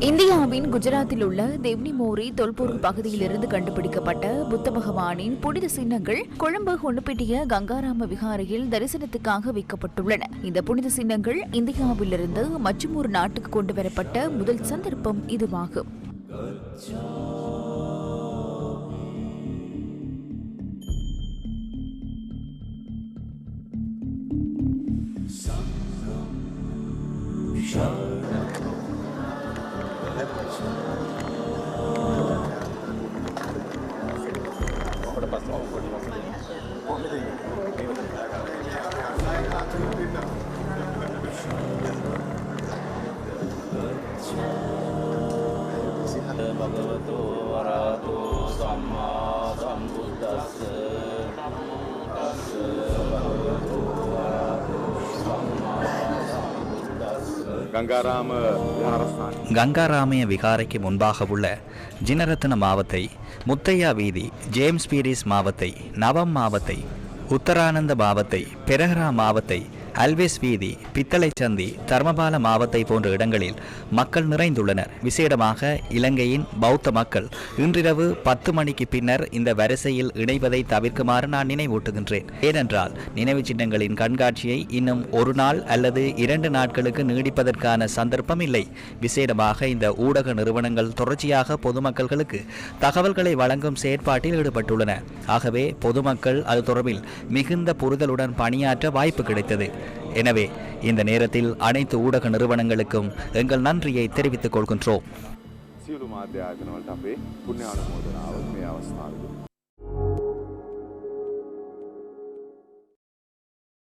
இந்தியாவின் குஜராத்தில் உள்ள தேவ்னி மோரி தொல்பொருள் பகுதியிலிருந்து கண்டுபிடிக்கப்பட்ட புத்த பகவானின் புனித சின்னங்கள் கொழும்பு ஒன்னுப்பெட்டிய கங்காராம விகாரையில் தரிசனத்துக்காக வைக்கப்பட்டுள்ளன. இந்த புனித சின்னங்கள் இந்தியாவிலிருந்து மற்றும் ஒரு நாட்டுக்கு கொண்டுவரப்பட்ட முதல் சந்தர்ப்பம் இதுவாகும். கங்காராமய விகாரைக்கு முன்பாக உள்ள ஜினரத்ன மாவத்தை, முத்தையா வீதி, ஜேம்ஸ் பீரிஸ் மாவத்தை, நவம் மாவத்தை, உத்தரானந்த மாவத்தை, பெரஹரா மாவத்தை, அல்வேஸ் வீதி, பித்தளை சந்தி, தர்மபால மாவத்தை போன்ற இடங்களில் மக்கள் நிறைந்துள்ளனர். விசேடமாக இலங்கையின் பௌத்த மக்கள் இன்றிரவு 10 மணிக்கு பின்னர் இந்த வரிசையில் இணைவதை தவிர்க்குமாறு நான் நினைவூட்டுகின்றேன். ஏனென்றால் நினைவு சின்னங்களின் கண்காட்சியை இன்னும் ஒரு நாள் அல்லது 2 நாட்களுக்கு நீடிப்பதற்கான சந்தர்ப்பம் இல்லை. விசேடமாக இந்த ஊடக நிறுவனங்கள் தொடர்ச்சியாக பொதுமக்களுக்கு தகவல்களை வழங்கும் செயற்பாட்டில் ஈடுபட்டுள்ளன. ஆகவே பொதுமக்கள் அது தொடர்பில் மிகுந்த புரிதலுடன் பணியாற்ற வாய்ப்பு கிடைத்தது. எனவே இந்த நேரத்தில் அனைத்து ஊடக நிறுவனங்களுக்கும் எங்கள் நன்றியை தெரிவித்துக் கொள்கின்றோம்.